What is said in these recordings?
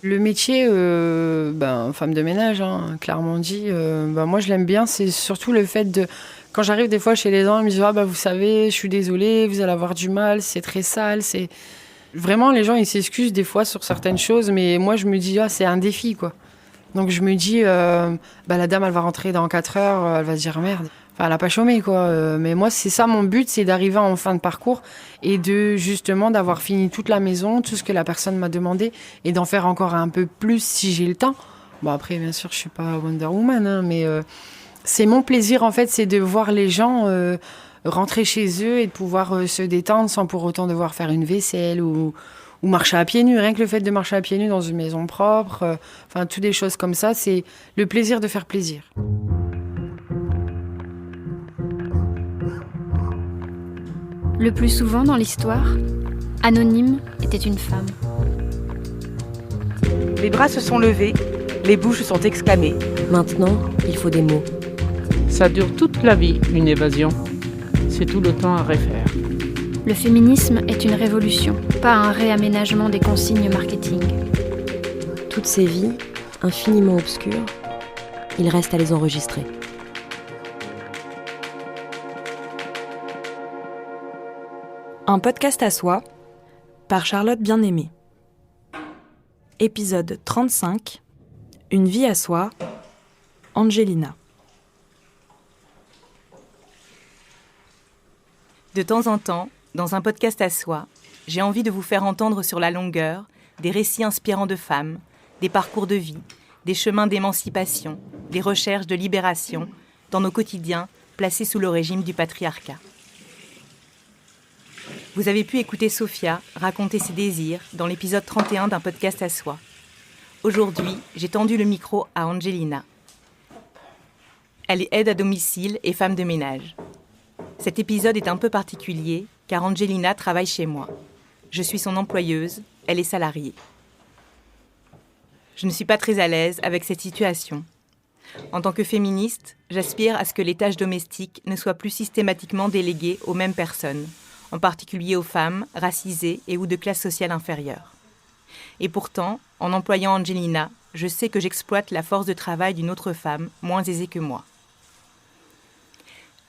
Le métier, femme de ménage, clairement dit, moi je l'aime bien. C'est surtout le fait de... Quand j'arrive des fois chez les gens, ils me disent vous savez, je suis désolée, vous allez avoir du mal, c'est très sale. Vraiment, les gens ils s'excusent des fois sur certaines choses, mais moi je me dis c'est un défi, quoi. Donc je me dis, la dame elle va rentrer dans 4 heures, elle va se dire merde. Enfin, elle a pas chômé, quoi. Mais moi, c'est ça mon but, c'est d'arriver en fin de parcours et d'avoir fini toute la maison, tout ce que la personne m'a demandé et d'en faire encore un peu plus si j'ai le temps. Bon, après, bien sûr, je suis pas Wonder Woman, mais c'est mon plaisir, en fait, c'est de voir les gens rentrer chez eux et de pouvoir se détendre sans pour autant devoir faire une vaisselle ou marcher à pieds nus. Rien que le fait de marcher à pieds nus dans une maison propre, toutes des choses comme ça, c'est le plaisir de faire plaisir. Le plus souvent dans l'histoire, Anonyme était une femme. Les bras se sont levés, les bouches sont exclamées. Maintenant, il faut des mots. Ça dure toute la vie, une évasion. C'est tout le temps à refaire. Le féminisme est une révolution, pas un réaménagement des consignes marketing. Toutes ces vies, infiniment obscures, il reste à les enregistrer. Un podcast à soi, par Charlotte Bien-Aimée. Épisode 35, Une vie à soi, Angelina. De temps en temps, dans un podcast à soi, j'ai envie de vous faire entendre sur la longueur des récits inspirants de femmes, des parcours de vie, des chemins d'émancipation, des recherches de libération dans nos quotidiens placés sous le régime du patriarcat. Vous avez pu écouter Sophia raconter ses désirs dans l'épisode 31 d'un podcast à soi. Aujourd'hui, j'ai tendu le micro à Angelina. Elle est aide à domicile et femme de ménage. Cet épisode est un peu particulier car Angelina travaille chez moi. Je suis son employeuse, elle est salariée. Je ne suis pas très à l'aise avec cette situation. En tant que féministe, j'aspire à ce que les tâches domestiques ne soient plus systématiquement déléguées aux mêmes personnes, en particulier aux femmes racisées et ou de classe sociale inférieure. Et pourtant, en employant Angelina, je sais que j'exploite la force de travail d'une autre femme moins aisée que moi.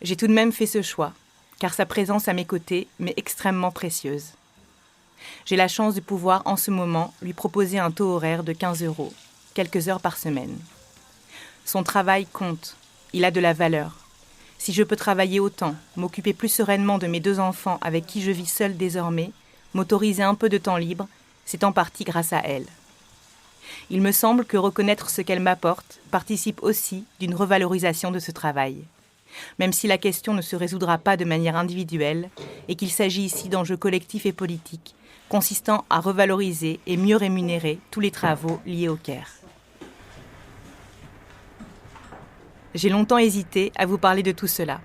J'ai tout de même fait ce choix, car sa présence à mes côtés m'est extrêmement précieuse. J'ai la chance de pouvoir en ce moment lui proposer un taux horaire de 15 €, quelques heures par semaine. Son travail compte, il a de la valeur. Si je peux travailler autant, m'occuper plus sereinement de mes 2 enfants avec qui je vis seule désormais, m'autoriser un peu de temps libre, c'est en partie grâce à elle. Il me semble que reconnaître ce qu'elle m'apporte participe aussi d'une revalorisation de ce travail. Même si la question ne se résoudra pas de manière individuelle et qu'il s'agit ici d'enjeux collectifs et politiques, consistant à revaloriser et mieux rémunérer tous les travaux liés au care. J'ai longtemps hésité à vous parler de tout cela.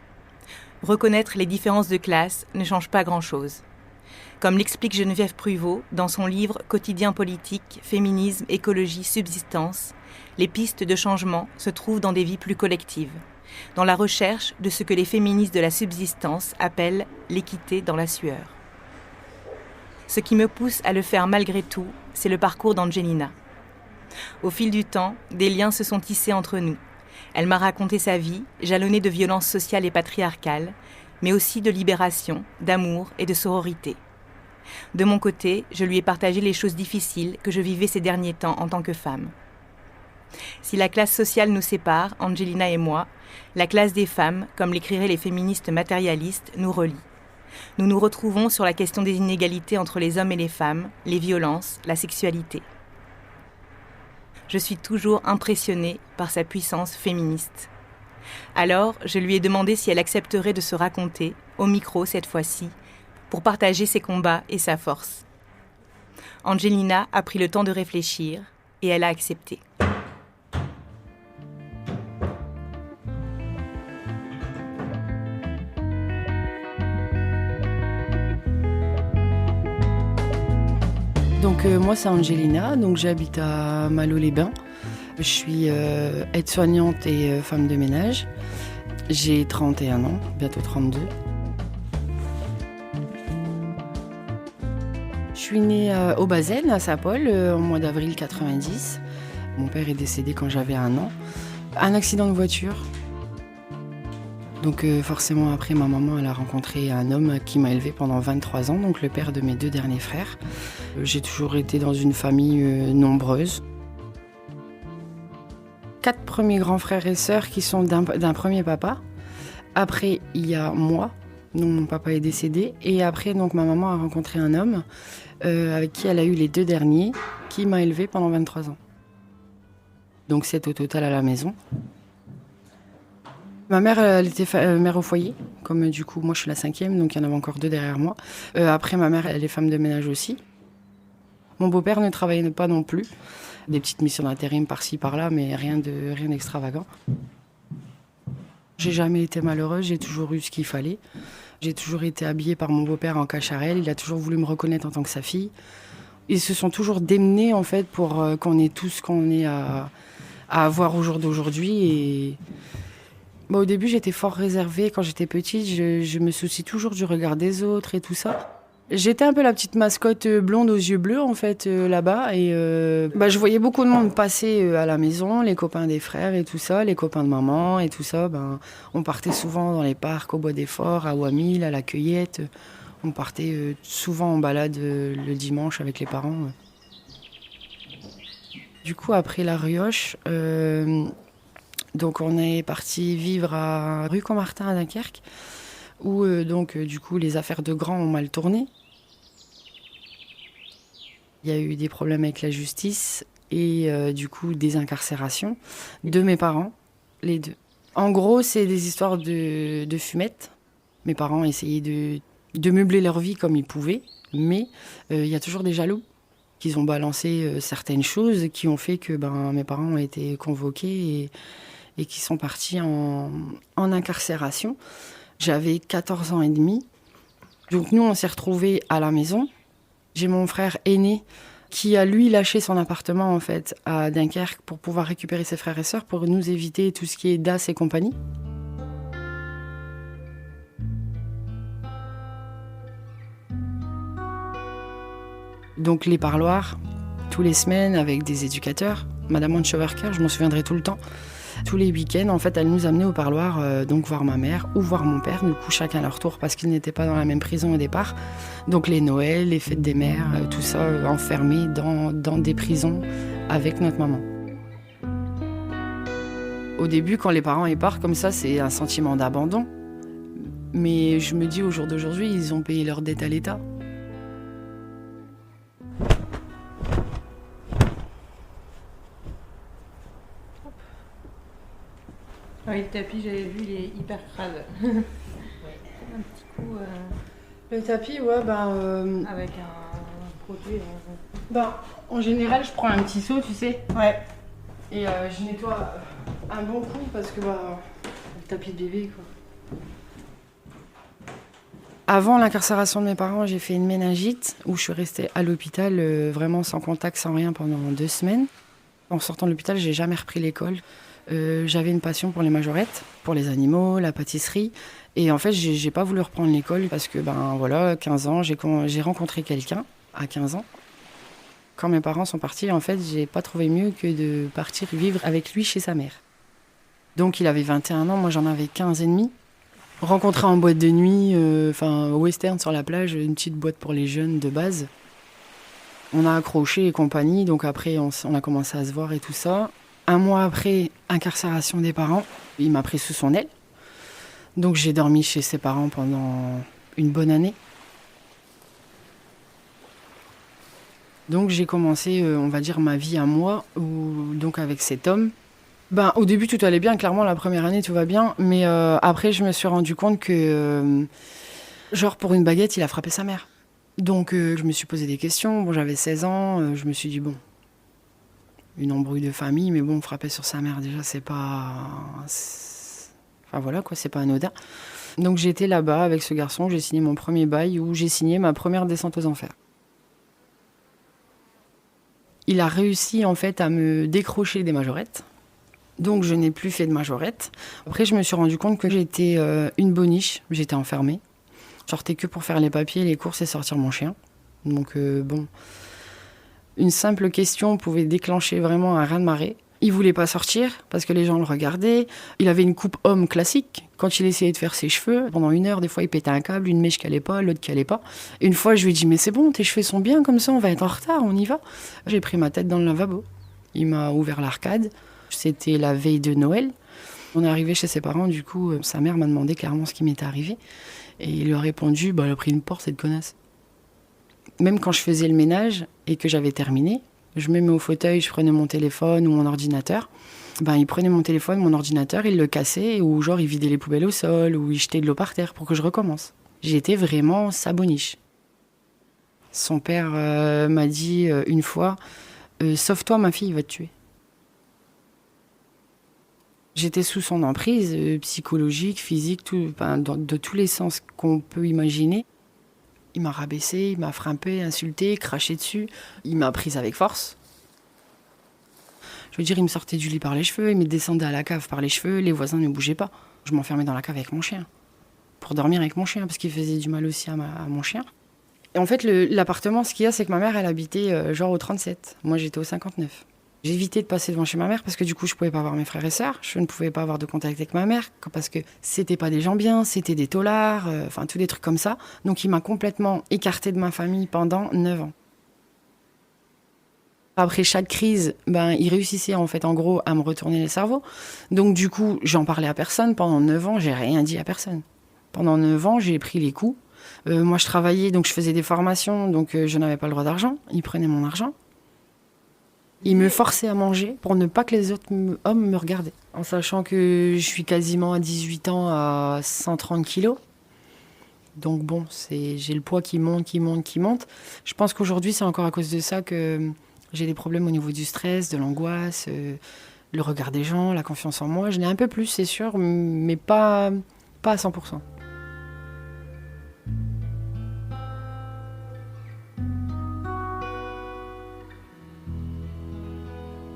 Reconnaître les différences de classe ne change pas grand-chose. Comme l'explique Geneviève Pruvot dans son livre « Quotidien politique, féminisme, écologie, subsistance », les pistes de changement se trouvent dans des vies plus collectives, dans la recherche de ce que les féministes de la subsistance appellent l'équité dans la sueur. Ce qui me pousse à le faire malgré tout, c'est le parcours d'Angelina. Au fil du temps, des liens se sont tissés entre nous. Elle m'a raconté sa vie, jalonnée de violences sociales et patriarcales, mais aussi de libération, d'amour et de sororité. De mon côté, je lui ai partagé les choses difficiles que je vivais ces derniers temps en tant que femme. Si la classe sociale nous sépare, Angelina et moi, la classe des femmes, comme l'écriraient les féministes matérialistes, nous relie. Nous nous retrouvons sur la question des inégalités entre les hommes et les femmes, les violences, la sexualité. Je suis toujours impressionnée par sa puissance féministe. Alors, je lui ai demandé si elle accepterait de se raconter, au micro cette fois-ci, pour partager ses combats et sa force. Angelina a pris le temps de réfléchir et elle a accepté. Donc moi c'est Angelina, donc j'habite à Malo-les-Bains. Je suis aide-soignante et femme de ménage. J'ai 31 ans, bientôt 32. Je suis née au Bazen, à Saint-Paul, au mois d'avril 90. Mon père est décédé quand j'avais 1 an. Un accident de voiture. Donc forcément, après, ma maman elle a rencontré un homme qui m'a élevée pendant 23 ans, donc le père de mes 2 derniers frères. J'ai toujours été dans une famille nombreuse. 4 premiers grands frères et sœurs qui sont d'un premier papa. Après, il y a moi, dont mon papa est décédé. Et après, donc, ma maman a rencontré un homme avec qui elle a eu les 2 derniers, qui m'a élevée pendant 23 ans. Donc 7 au total à la maison. Ma mère, elle était mère au foyer, comme du coup, moi je suis la 5e, donc il y en avait encore 2 derrière moi. Après, ma mère, elle est femme de ménage aussi. Mon beau-père ne travaillait pas non plus. Des petites missions d'intérim par-ci, par-là, mais rien d'extravagant. J'ai jamais été malheureuse, j'ai toujours eu ce qu'il fallait. J'ai toujours été habillée par mon beau-père en cacharel, il a toujours voulu me reconnaître en tant que sa fille. Ils se sont toujours démenés en fait pour qu'on ait tout ce qu'on ait à avoir au jour d'aujourd'hui. Et au début, j'étais fort réservée. Quand j'étais petite, je me soucie toujours du regard des autres et tout ça. J'étais un peu la petite mascotte blonde aux yeux bleus, en fait, là-bas. Et je voyais beaucoup de monde passer à la maison, les copains des frères et tout ça, les copains de maman et tout ça. On partait souvent dans les parcs, au Bois des Forts, à Ouamil, à la Cueillette. On partait souvent en balade le dimanche avec les parents. Du coup, après la Rioche, donc on est parti vivre à rue Commartin à Dunkerque, où du coup les affaires de grands ont mal tourné. Il y a eu des problèmes avec la justice et du coup des incarcérations de mes parents, les 2. En gros, c'est des histoires de fumettes. Mes parents essayaient de meubler leur vie comme ils pouvaient, mais il y a toujours des jaloux qui ont balancé certaines choses qui ont fait que mes parents ont été convoqués et qui sont partis en incarcération. J'avais 14 ans et demi. Donc nous, on s'est retrouvés à la maison. J'ai mon frère aîné qui a, lui, lâché son appartement en fait, à Dunkerque pour pouvoir récupérer ses frères et sœurs, pour nous éviter tout ce qui est DAS et compagnie. Donc les parloirs, tous les semaines avec des éducateurs. Madame Hanchewerker, je m'en souviendrai tout le temps. Tous les week-ends, en fait, elle nous amenait au parloir, donc voir ma mère ou voir mon père, du coup chacun à leur tour, parce qu'ils n'étaient pas dans la même prison au départ. Donc les Noëls, les fêtes des mères, tout ça enfermé dans des prisons avec notre maman. Au début, quand les parents partent comme ça, c'est un sentiment d'abandon. Mais je me dis, au jour d'aujourd'hui, ils ont payé leur dette à l'État. Oui, le tapis, j'avais vu, il est hyper crade. Un petit coup... Le tapis, ouais, avec un produit... en général, je prends un petit seau, tu sais. Ouais. Et je nettoie un bon coup parce que, le tapis de bébé, quoi. Avant l'incarcération de mes parents, j'ai fait une méningite où je suis restée à l'hôpital, vraiment sans contact, sans rien, pendant 2 semaines. En sortant de l'hôpital, j'ai jamais repris l'école. J'avais une passion pour les majorettes, pour les animaux, la pâtisserie. Et en fait, j'ai pas voulu reprendre l'école parce que, 15 ans, j'ai rencontré quelqu'un à 15 ans. Quand mes parents sont partis, en fait, j'ai pas trouvé mieux que de partir vivre avec lui chez sa mère. Donc, il avait 21 ans, moi j'en avais 15 et demi. Rencontré en boîte de nuit, au western sur la plage, une petite boîte pour les jeunes de base. On a accroché et compagnie, donc après, on a commencé à se voir et tout ça. 1 mois après, incarcération des parents, il m'a pris sous son aile. Donc j'ai dormi chez ses parents pendant une bonne année. Donc j'ai commencé, on va dire, ma vie à moi, donc avec cet homme. Au début, tout allait bien, clairement, la première année, tout va bien. Mais après, je me suis rendu compte que, pour une baguette, il a frappé sa mère. Donc je me suis posé des questions. J'avais 16 ans, je me suis dit, une embrouille de famille, mais frapper sur sa mère, déjà, c'est pas... c'est pas anodin. Donc j'étais là-bas avec ce garçon, j'ai signé mon premier bail où j'ai signé ma première descente aux enfers. Il a réussi, en fait, à me décrocher des majorettes. Donc je n'ai plus fait de majorette. Après, je me suis rendu compte que j'étais une boniche, j'étais enfermée. Je sortais que pour faire les papiers, les courses et sortir mon chien. Donc bon, une simple question pouvait déclencher vraiment un raz-de-marée. Il voulait pas sortir parce que les gens le regardaient. Il avait une coupe homme classique. Quand il essayait de faire ses cheveux, pendant 1 heure, des fois, il pétait un câble, une mèche qui allait pas, l'autre qui allait pas. Une fois, je lui ai dit, mais c'est bon, tes cheveux sont bien comme ça, on va être en retard, on y va. J'ai pris ma tête dans le lavabo. Il m'a ouvert l'arcade. C'était la veille de Noël. On est arrivé chez ses parents, du coup, sa mère m'a demandé clairement ce qui m'était arrivé. Et il lui a répondu, elle a pris une porte, cette connasse. Même quand je faisais le ménage et que j'avais terminé, je me mets au fauteuil, je prenais mon téléphone ou mon ordinateur. Il prenait mon téléphone, mon ordinateur, il le cassait ou genre il vidait les poubelles au sol ou il jetait de l'eau par terre pour que je recommence. J'étais vraiment saboniche. Son père m'a dit une fois « Sauve-toi, ma fille, il va te tuer ». J'étais sous son emprise psychologique, physique, de tous les sens qu'on peut imaginer. Il m'a rabaissé, il m'a frappé, insulté, craché dessus. Il m'a prise avec force. Je veux dire, il me sortait du lit par les cheveux, il me descendait à la cave par les cheveux, les voisins ne bougeaient pas. Je m'enfermais dans la cave avec mon chien, pour dormir avec mon chien, parce qu'il faisait du mal aussi à mon chien. Et en fait, l'appartement, ce qu'il y a, c'est que ma mère, elle habitait genre au 37. Moi, j'étais au 59. J'évitais de passer devant chez ma mère parce que du coup, je pouvais pas voir mes frères et sœurs. Je ne pouvais pas avoir de contact avec ma mère parce que c'était pas des gens bien, c'était des taulards, tous des trucs comme ça. Donc, il m'a complètement écartée de ma famille pendant 9 ans. Après chaque crise, il réussissait en fait, en gros, à me retourner le cerveau. Donc, du coup, j'en parlais à personne. Pendant 9 ans, j'ai rien dit à personne. Pendant 9 ans, j'ai pris les coups. Moi, je travaillais, donc je faisais des formations, donc je n'avais pas le droit d'argent. Ils prenaient mon argent. Ils me forçaient à manger pour ne pas que les autres hommes me regardaient. En sachant que je suis quasiment à 18 ans à 130 kilos. Donc bon, j'ai le poids qui monte. Je pense qu'aujourd'hui, c'est encore à cause de ça que j'ai des problèmes au niveau du stress, de l'angoisse, le regard des gens, la confiance en moi. Je l'ai un peu plus, c'est sûr, mais pas à 100%.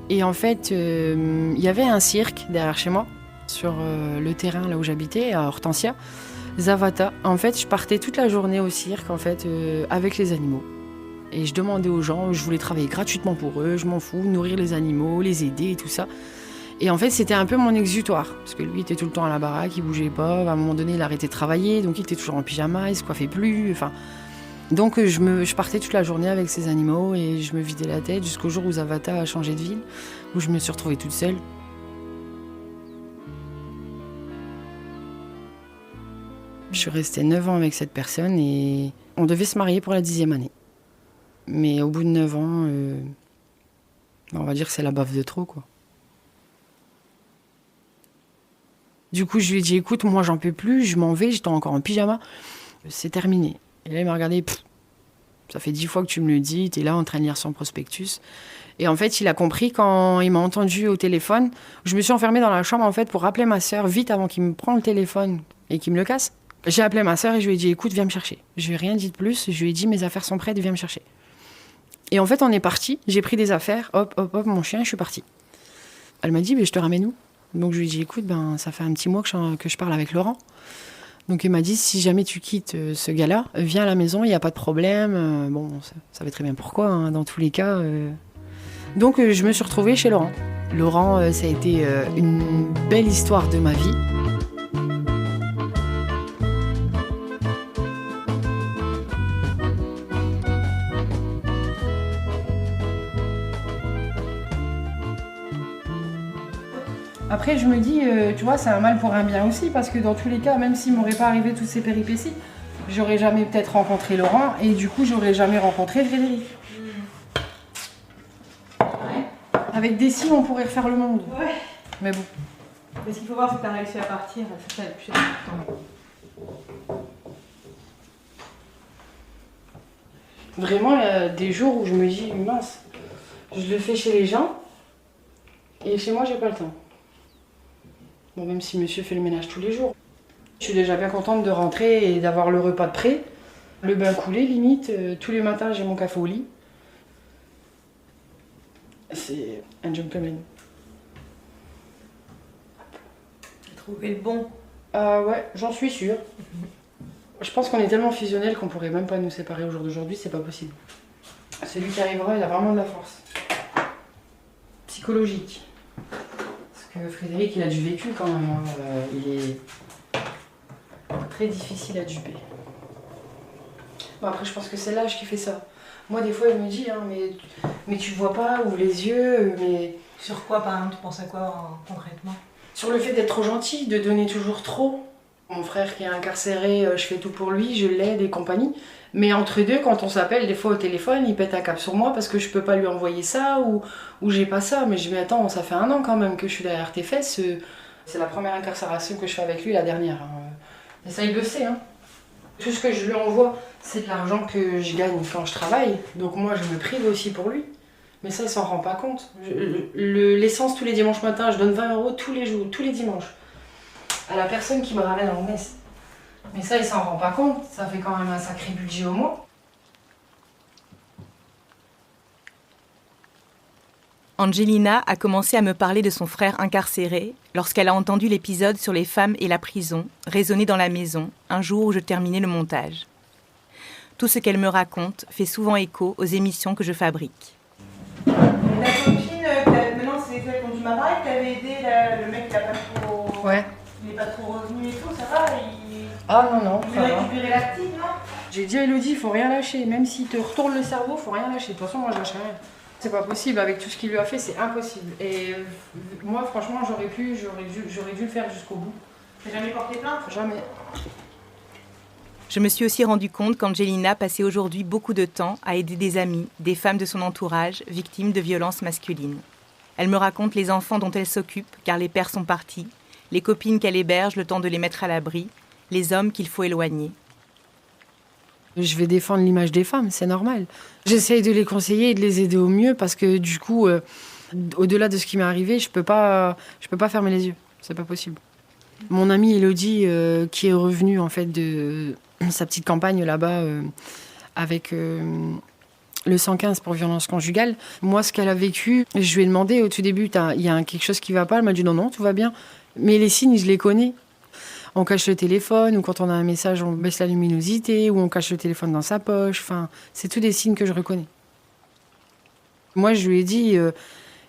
Et en fait, il y avait un cirque derrière chez moi, sur le terrain là où j'habitais, à Hortensia, Zavata. En fait, je partais toute la journée au cirque, en fait, avec les animaux. Et je demandais aux gens, je voulais travailler gratuitement pour eux, je m'en fous, nourrir les animaux, les aider et tout ça. Et en fait, c'était un peu mon exutoire, parce que lui, il était tout le temps à la baraque, il bougeait pas. À un moment donné, il a arrêté de travailler, donc il était toujours en pyjama, il se coiffait plus, Donc je partais toute la journée avec ces animaux et je me vidais la tête jusqu'au jour où Zavata a changé de ville, où je me suis retrouvée toute seule. Je suis restée 9 ans avec cette personne et on devait se marier pour la 10e année. Mais au bout de 9 ans, on va dire que c'est la baffe de trop, quoi. Du coup, je lui ai dit, écoute, moi j'en peux plus, je m'en vais, j'étais encore en pyjama, c'est terminé. Et là, il m'a regardé, ça fait 10 fois que tu me le dis, t'es là en train de lire son prospectus. Et en fait, il a compris quand il m'a entendu au téléphone. Je me suis enfermée dans la chambre, en fait, pour appeler ma sœur vite avant qu'il me prenne le téléphone et qu'il me le casse. J'ai appelé ma sœur et je lui ai dit, écoute, viens me chercher. Je lui ai rien dit de plus, je lui ai dit, mes affaires sont prêtes, viens me chercher. Et en fait, on est parti, j'ai pris des affaires, hop, mon chien, je suis partie. Elle m'a dit, je te ramène où ? Donc je lui ai dit, écoute, ça fait un petit mois que je parle avec Laurent. Donc il m'a dit, si jamais tu quittes ce gars-là, viens à la maison, il n'y a pas de problème. Ça va très bien pourquoi, dans tous les cas. Donc je me suis retrouvée chez Laurent. Laurent, ça a été une belle histoire de ma vie. Après, je me dis, tu vois, c'est un mal pour un bien aussi, parce que dans tous les cas, même s'il ne m'aurait pas arrivé toutes ces péripéties, j'aurais jamais peut-être rencontré Laurent, et du coup, j'aurais jamais rencontré Frédéric. Ouais. Avec des signes, on pourrait refaire le monde. Ouais. Mais bon. Mais ce qu'il faut voir, c'est que tu as réussi à partir, c'est ça le plus important. Vraiment, il y a des jours où je me dis, mince, je le fais chez les gens, et chez moi, j'ai pas le temps. Bon, même si monsieur fait le ménage tous les jours. Je suis déjà bien contente de rentrer et d'avoir le repas de prêt. Le bain coulé, limite. Tous les matins, j'ai mon café au lit. C'est un gentleman. J'ai trouvé le bon. Ouais, j'en suis sûre. Je pense qu'on est tellement fusionnels qu'on pourrait même pas nous séparer au jour d'aujourd'hui, c'est pas possible. Celui qui arrivera, il a vraiment de la force. Psychologique. Parce que Frédéric, il a du vécu quand même. Il est très difficile à duper. Bon, après, je pense que c'est l'âge qui fait ça. Moi, des fois, il me dit, hein, mais tu vois pas, ouvre les yeux, mais... Sur quoi, par exemple, tu penses à quoi concrètement? Sur le fait d'être trop gentil, de donner toujours trop. Mon frère qui est incarcéré, je fais tout pour lui, je l'aide et compagnie. Mais entre deux, quand on s'appelle des fois au téléphone, il pète un cap sur moi parce que je peux pas lui envoyer ça ou j'ai pas ça. Mais je dis, mais attends, ça fait 1 an quand même que je suis derrière tes fesses. C'est la première incarcération que je fais avec lui, la dernière. Et ça, il le sait. Hein. Tout ce que je lui envoie, c'est de l'argent que je gagne quand je travaille. Donc moi, je me prive aussi pour lui. Mais ça, il s'en rend pas compte. L'essence, tous les dimanches matins, je donne 20 € tous les jours, tous les dimanches, à la personne qui me ramène en messe. Mais ça, il s'en rend pas compte. Ça fait quand même un sacré budget au mois. Angelina a commencé à me parler de son frère incarcéré lorsqu'elle a entendu l'épisode sur les femmes et la prison résonner dans la maison un jour où je terminais le montage. Tout ce qu'elle me raconte fait souvent écho aux émissions que je fabrique. Ta copine, maintenant c'est celle dont tu m'as parlé, que t'avais aidé le mec qui a pas trop... Ouais. Il est pas trop revenu et tout, ça va Ah non, Il ça a va. récupéré la petite, non? J'ai dit à Elodie, il faut rien lâcher. Même s'il te retourne le cerveau, faut rien lâcher. De toute façon, moi, je lâche rien. C'est pas possible. Avec tout ce qu'il lui a fait, c'est impossible. Et moi, franchement, j'aurais dû le faire jusqu'au bout. T'as jamais porté plainte? Jamais. Je me suis aussi rendu compte qu'Angelina passait aujourd'hui beaucoup de temps à aider des amis, des femmes de son entourage, victimes de violences masculines. Elle me raconte les enfants dont elle s'occupe, car les pères sont partis, les copines qu'elle héberge le temps de les mettre à l'abri, les hommes qu'il faut éloigner. Je vais défendre l'image des femmes, c'est normal. J'essaye de les conseiller et de les aider au mieux parce que du coup, au-delà de ce qui m'est arrivé, je peux pas fermer les yeux. C'est pas possible. Mon amie Elodie, qui est revenue en fait de sa petite campagne là-bas avec le 115 pour violence conjugale. Moi, ce qu'elle a vécu, je lui ai demandé au tout début, il y a quelque chose qui va pas? Elle m'a dit non, tout va bien. Mais les signes, je les connais. On cache le téléphone, ou quand on a un message, on baisse la luminosité, ou on cache le téléphone dans sa poche. Enfin, c'est tous des signes que je reconnais. Moi, je lui ai dit,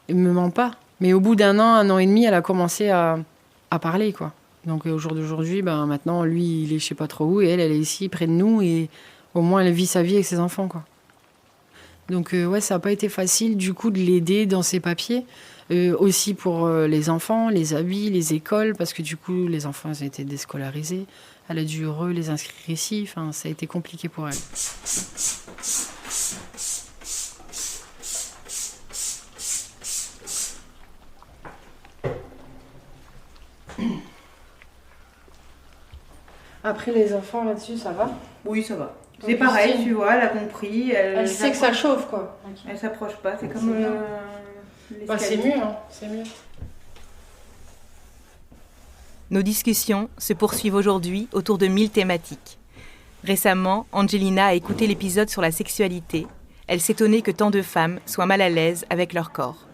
il me ment pas. Mais au bout d'1 an, 1 an et demi, elle a commencé à parler, quoi. Donc au jour d'aujourd'hui, maintenant, lui, il est je sais pas trop où, et elle est ici, près de nous, et au moins, elle vit sa vie avec ses enfants, quoi. Donc ouais, ça n'a pas été facile, du coup, de l'aider dans ses papiers. Aussi pour les enfants, les habits, les écoles, parce que du coup, les enfants ils ont été déscolarisés. Elle a dû les inscrire ici. Enfin, ça a été compliqué pour elle. Après, les enfants, là-dessus, ça va? Oui, ça va. Donc, C'est pareil, Christine, tu vois, elle a compris. Elle sait que ça chauffe, quoi. Elle s'approche pas, c'est C'est comme bien. C'est l'escalier. mieux, hein. C'est mieux. Nos discussions se poursuivent aujourd'hui autour de 1000 thématiques. Récemment, Angelina a écouté l'épisode sur la sexualité. Elle s'étonnait que tant de femmes soient mal à l'aise avec leur corps.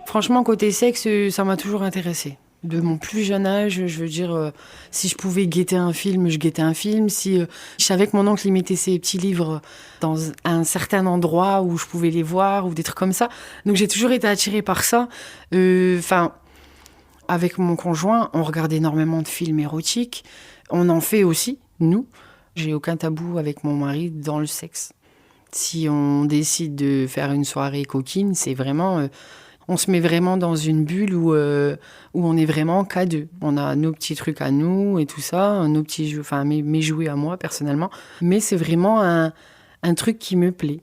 Franchement, côté sexe, ça m'a toujours intéressée. De mon plus jeune âge, je veux dire, si je pouvais guetter un film, je guettais un film. Si je savais que mon oncle il mettait ses petits livres dans un certain endroit où je pouvais les voir ou des trucs comme ça. Donc j'ai toujours été attirée par ça. Avec mon conjoint, on regarde énormément de films érotiques. On en fait aussi, nous. J'ai aucun tabou avec mon mari dans le sexe. Si on décide de faire une soirée coquine, c'est vraiment... on se met vraiment dans une bulle où on est vraiment qu'à deux. On a nos petits trucs à nous et tout ça, nos petits jeux, enfin mes jouets à moi personnellement. Mais c'est vraiment un truc qui me plaît.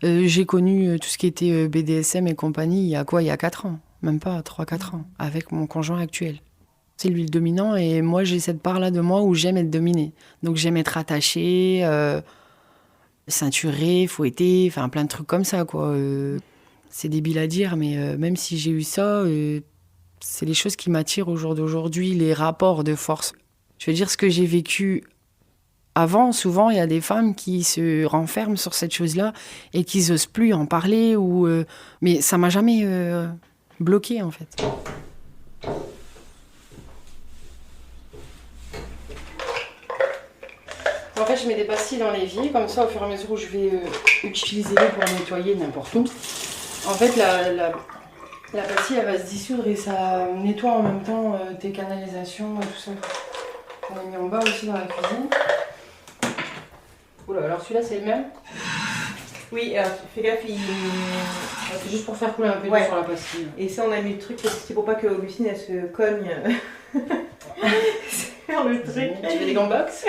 J'ai connu tout ce qui était BDSM et compagnie il y a 4 ans, même pas 3-4 ans, avec mon conjoint actuel. C'est lui le dominant et moi j'ai cette part-là de moi où j'aime être dominée. Donc j'aime être attachée, ceinturée, fouettée, enfin plein de trucs comme ça, quoi. C'est débile à dire, mais même si j'ai eu ça, c'est les choses qui m'attirent au jour d'aujourd'hui, les rapports de force. Je veux dire, ce que j'ai vécu avant, souvent, il y a des femmes qui se renferment sur cette chose-là et qui n'osent plus en parler. Mais ça m'a jamais bloquée, en fait. En fait, je mets des pastilles dans l'évier, comme ça, au fur et à mesure où je vais utiliser l'eau pour nettoyer n'importe où. En fait, la pastille, elle va se dissoudre et ça nettoie en même temps tes canalisations et tout ça. On l'a mis en bas aussi dans la cuisine. Oula, alors celui-là, c'est le même? Oui, alors fais gaffe, C'est juste pour faire couler un peu d'eau sur la pastille. Et ça, on a mis le truc parce que c'est pour pas que Augustine elle se cogne sur le truc. Tu veux des gambox?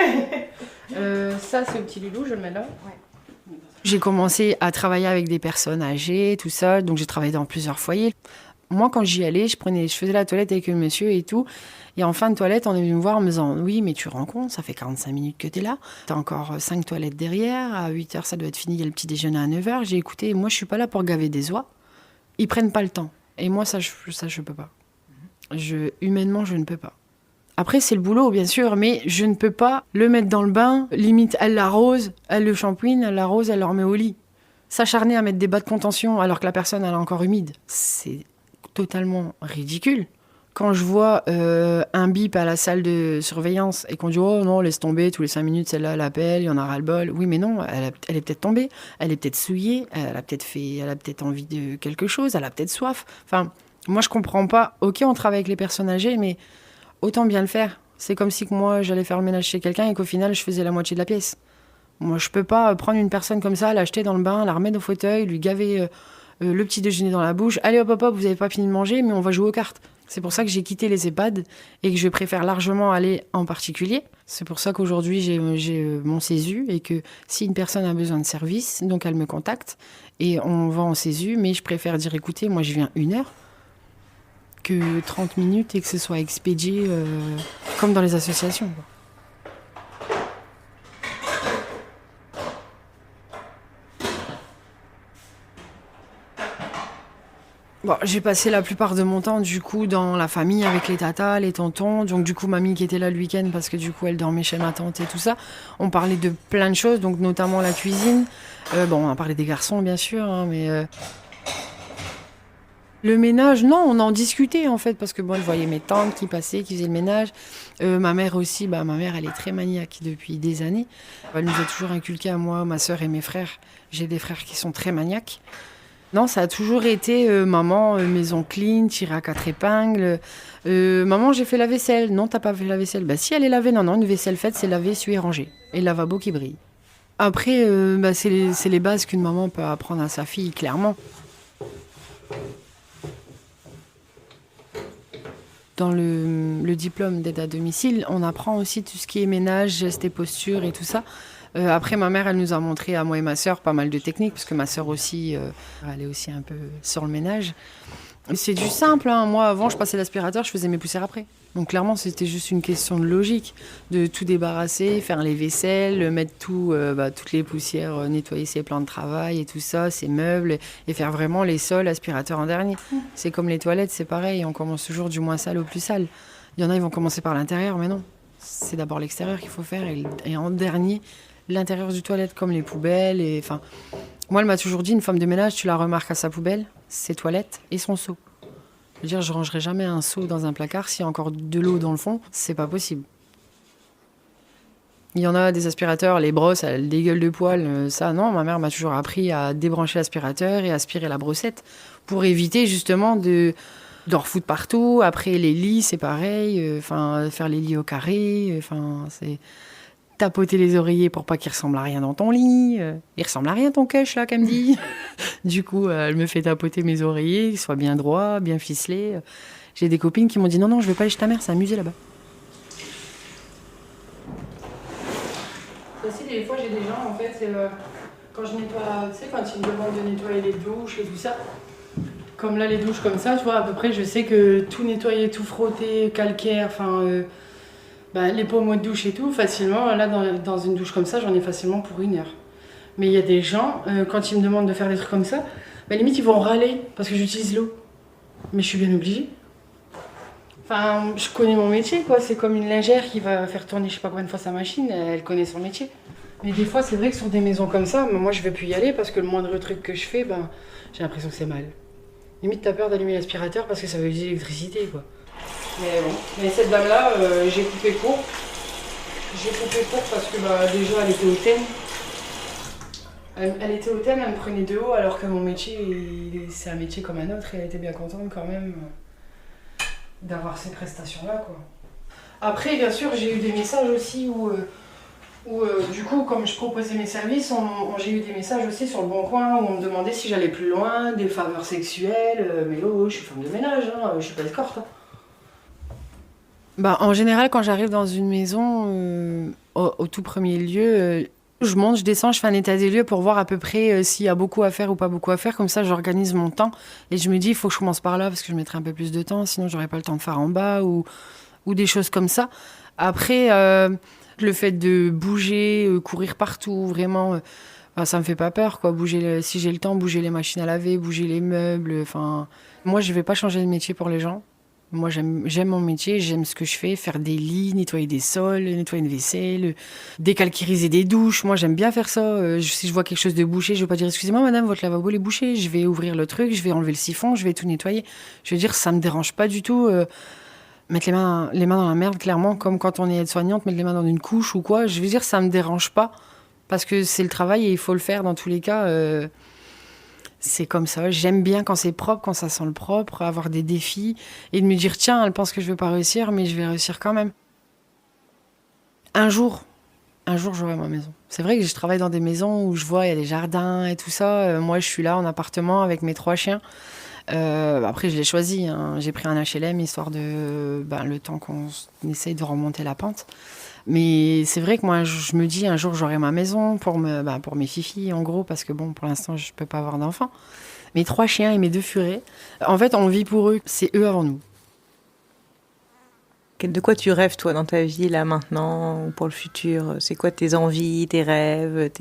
Ça, c'est le petit loulou, je le mets là. Ouais. J'ai commencé à travailler avec des personnes âgées, tout ça, donc j'ai travaillé dans plusieurs foyers. Moi, quand j'y allais, je faisais la toilette avec le monsieur et tout. Et en fin de toilette, on est venu me voir en me disant « Oui, mais tu rends compte, ça fait 45 minutes que t'es là. T'as encore 5 toilettes derrière. À 8h, ça doit être fini. Il y a le petit déjeuner à 9h. » J'ai écouté. Moi, je suis pas là pour gaver des oies. Ils prennent pas le temps. Et moi, ça, je peux pas. Humainement, je ne peux pas. Après, c'est le boulot, bien sûr, mais je ne peux pas le mettre dans le bain. Limite, elle l'arrose, elle le shampooine, elle l'arrose, elle le remet au lit. S'acharner à mettre des bas de contention alors que la personne, elle est encore humide, c'est totalement ridicule. Quand je vois un bip à la salle de surveillance et qu'on dit « Oh non, laisse tomber, tous les 5 minutes, celle-là, elle appelle, il y en a ras-le-bol. » Oui, mais non, elle est peut-être tombée, elle est peut-être souillée, elle a peut-être envie de quelque chose, elle a peut-être soif. Enfin, moi, je comprends pas. Ok, on travaille avec les personnes âgées, mais autant bien le faire. C'est comme si que moi, j'allais faire le ménage chez quelqu'un et qu'au final, je faisais la moitié de la pièce. Moi, je peux pas prendre une personne comme ça, l'acheter dans le bain, la remettre au fauteuil, lui gaver le petit déjeuner dans la bouche. Allez, hop, hop, hop, vous avez pas fini de manger, mais on va jouer aux cartes. C'est pour ça que j'ai quitté les EHPAD et que je préfère largement aller en particulier. C'est pour ça qu'aujourd'hui, j'ai mon CESU et que si une personne a besoin de service, donc elle me contacte et on va en CESU, mais je préfère dire, écoutez, moi, je viens 1 heure que 30 minutes et que ce soit expédié comme dans les associations. Bon, j'ai passé la plupart de mon temps, du coup, dans la famille, avec les tatas, les tontons. Donc, du coup, mamie qui était là le week-end parce que, du coup, elle dormait chez ma tante et tout ça. On parlait de plein de choses, donc notamment la cuisine. On a parlé des garçons, bien sûr, hein, mais... Le ménage, non, on en discutait, en fait, parce que, bon, elle voyait mes tantes qui passaient, qui faisaient le ménage. Ma mère aussi, ma mère, elle est très maniaque depuis des années. Elle nous a toujours inculqué à moi, ma sœur et mes frères. J'ai des frères qui sont très maniaques. Non, ça a toujours été maman, maison clean, tirée à 4 épingles. Maman, j'ai fait la vaisselle. Non, t'as pas fait la vaisselle. Bah si, elle est lavée. Non, une vaisselle faite, c'est lavé, essuyé, rangé. Et le lavabo qui brille. Après, c'est les bases qu'une maman peut apprendre à sa fille, clairement. Dans le diplôme d'aide à domicile, on apprend aussi tout ce qui est ménage, gestes et postures et tout ça. Après, ma mère, elle nous a montré, à moi et ma sœur, pas mal de techniques, parce que ma sœur aussi, elle est aussi un peu sur le ménage. C'est du simple, hein. Moi, avant, je passais l'aspirateur, je faisais mes poussières après. Donc, clairement, c'était juste une question de logique, de tout débarrasser, faire les vaisselles, mettre toutes les poussières, nettoyer ses plans de travail et tout ça, ses meubles, et faire vraiment les sols, aspirateur en dernier. C'est comme les toilettes, c'est pareil, on commence toujours du moins sale au plus sale. Il y en a, ils vont commencer par l'intérieur, mais non. C'est d'abord l'extérieur qu'il faut faire, et en dernier, l'intérieur du toilette, comme les poubelles. Moi, elle m'a toujours dit, une femme de ménage, tu la remarques à sa poubelle, ses toilettes et son seau. Je veux dire, je rangerai jamais un seau dans un placard s'il y a encore de l'eau dans le fond, c'est pas possible. Il y en a des aspirateurs, les brosses, elles dégueulent de poils. Ça, non, ma mère m'a toujours appris à débrancher l'aspirateur et aspirer la brossette pour éviter justement d'en refoutre partout. Après, les lits, c'est pareil. Faire les lits au carré. C'est tapoter les oreillers pour pas qu'ils ressemblent à rien dans ton lit. Il ressemble à rien ton cush, là, qu'elle me dit. Du coup, elle me fait tapoter mes oreillers, qu'ils soient bien droits, bien ficelés. J'ai des copines qui m'ont dit non, je vais pas aller chez ta mère, c'est un musée là-bas. Aussi, des fois, j'ai des gens, en fait, quand je nettoie, tu sais, quand ils me demandent de nettoyer les douches et tout ça, comme là, les douches comme ça, tu vois, à peu près, je sais que tout nettoyer, tout frotter, calcaire, les pommeaux de douche et tout, facilement, là, dans une douche comme ça, j'en ai facilement pour 1 heure. Mais il y a des gens, quand ils me demandent de faire des trucs comme ça, limite, ils vont râler parce que j'utilise l'eau. Mais je suis bien obligée. Je connais mon métier, quoi. C'est comme une lingère qui va faire tourner je sais pas combien de fois sa machine, elle connaît son métier. Mais des fois, c'est vrai que sur des maisons comme ça, moi, je vais plus y aller parce que le moindre truc que je fais, j'ai l'impression que c'est mal. Limite, t'as peur d'allumer l'aspirateur parce que ça veut utiliser l'électricité, quoi. Mais bon, cette dame-là, j'ai coupé court. J'ai coupé court parce que déjà elle était hautaine. Elle était hautaine, elle me prenait de haut alors que mon métier, c'est un métier comme un autre et elle était bien contente quand même d'avoir ces prestations-là, quoi. Après, bien sûr, j'ai eu des messages aussi où du coup, comme je proposais mes services, j'ai eu des messages aussi sur le Bon Coin où on me demandait si j'allais plus loin, des faveurs sexuelles. Mais je suis femme de ménage, je suis pas escorte. En général, quand j'arrive dans une maison, au tout premier lieu, je monte, je descends, je fais un état des lieux pour voir à peu près s'il y a beaucoup à faire ou pas beaucoup à faire. Comme ça, j'organise mon temps et je me dis, il faut que je commence par là parce que je mettrai un peu plus de temps, sinon j'aurais pas le temps de faire en bas ou des choses comme ça. Après, le fait de bouger, courir partout, vraiment, ça me fait pas peur, quoi. Si j'ai le temps, bouger les machines à laver, bouger les meubles. Moi, je vais pas changer de métier pour les gens. Moi, j'aime mon métier, j'aime ce que je fais, faire des lits, nettoyer des sols, nettoyer une vaisselle, décalcériser des douches. Moi, j'aime bien faire ça. Si je vois quelque chose de bouché, je vais pas dire « Excusez-moi, madame, votre lavabo est bouché ». Je vais ouvrir le truc, je vais enlever le siphon, je vais tout nettoyer. Je veux dire, ça me dérange pas du tout. Mettre les mains dans la merde, clairement, comme quand on est aide-soignante, mettre les mains dans une couche ou quoi. Je veux dire, ça me dérange pas parce que c'est le travail et il faut le faire dans tous les cas. C'est comme ça. J'aime bien quand c'est propre, quand ça sent le propre, avoir des défis et de me dire tiens, elle pense que je vais pas réussir, mais je vais réussir quand même. Un jour, j'aurai ma maison. C'est vrai que je travaille dans des maisons où je vois il y a des jardins et tout ça. Moi, je suis là en appartement avec mes 3 chiens. Après, je l'ai choisi. J'ai pris un HLM histoire de le temps qu'on essaye de remonter la pente. Mais c'est vrai que moi, je me dis un jour j'aurai ma maison pour mes fifis, en gros, parce que pour l'instant, je peux pas avoir d'enfants. Mes 3 chiens et mes 2 furets, en fait, on vit pour eux. C'est eux avant nous. De quoi tu rêves, toi, dans ta vie, là, maintenant, ou pour le futur ? C'est quoi tes envies, tes rêves,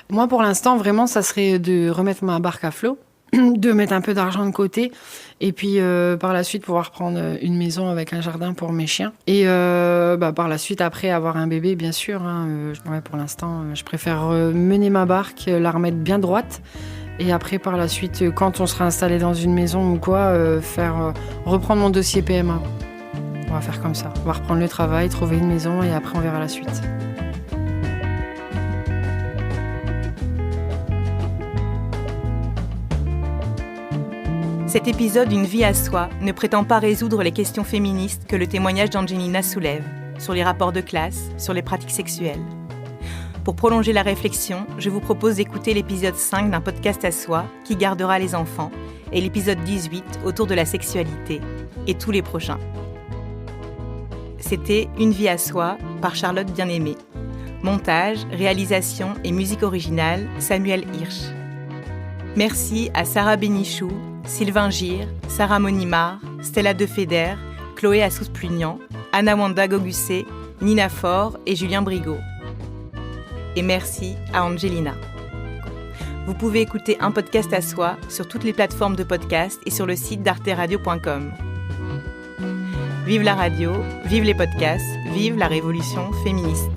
Moi, pour l'instant, vraiment, ça serait de remettre ma barque à flot, de mettre un peu d'argent de côté et puis par la suite pouvoir prendre une maison avec un jardin pour mes chiens et par la suite après avoir un bébé bien sûr pour l'instant je préfère mener ma barque, la remettre bien droite et après par la suite quand on sera installé dans une maison ou quoi reprendre mon dossier PMA. On va faire comme ça, on va reprendre le travail, trouver une maison et après on verra la suite. Cet épisode d'Une vie à soi ne prétend pas résoudre les questions féministes que le témoignage d'Angelina soulève, sur les rapports de classe, sur les pratiques sexuelles. Pour prolonger la réflexion, je vous propose d'écouter l'épisode 5 d'un podcast à soi, Qui gardera les enfants, et l'épisode 18 autour de la sexualité, et tous les prochains. C'était Une vie à soi par Charlotte Bien-Aimée. Montage, réalisation et musique originale, Samuel Hirsch. Merci à Sarah Bénichou, Sylvain Gire, Sarah Monimard, Stella Defeder, Chloé Assous-Plugnan, Anna Wanda Gogussé, Nina Faure et Julien Brigaud. Et merci à Angelina. Vous pouvez écouter un podcast à soi sur toutes les plateformes de podcast et sur le site d'arteradio.com. Vive la radio, vive les podcasts, vive la révolution féministe.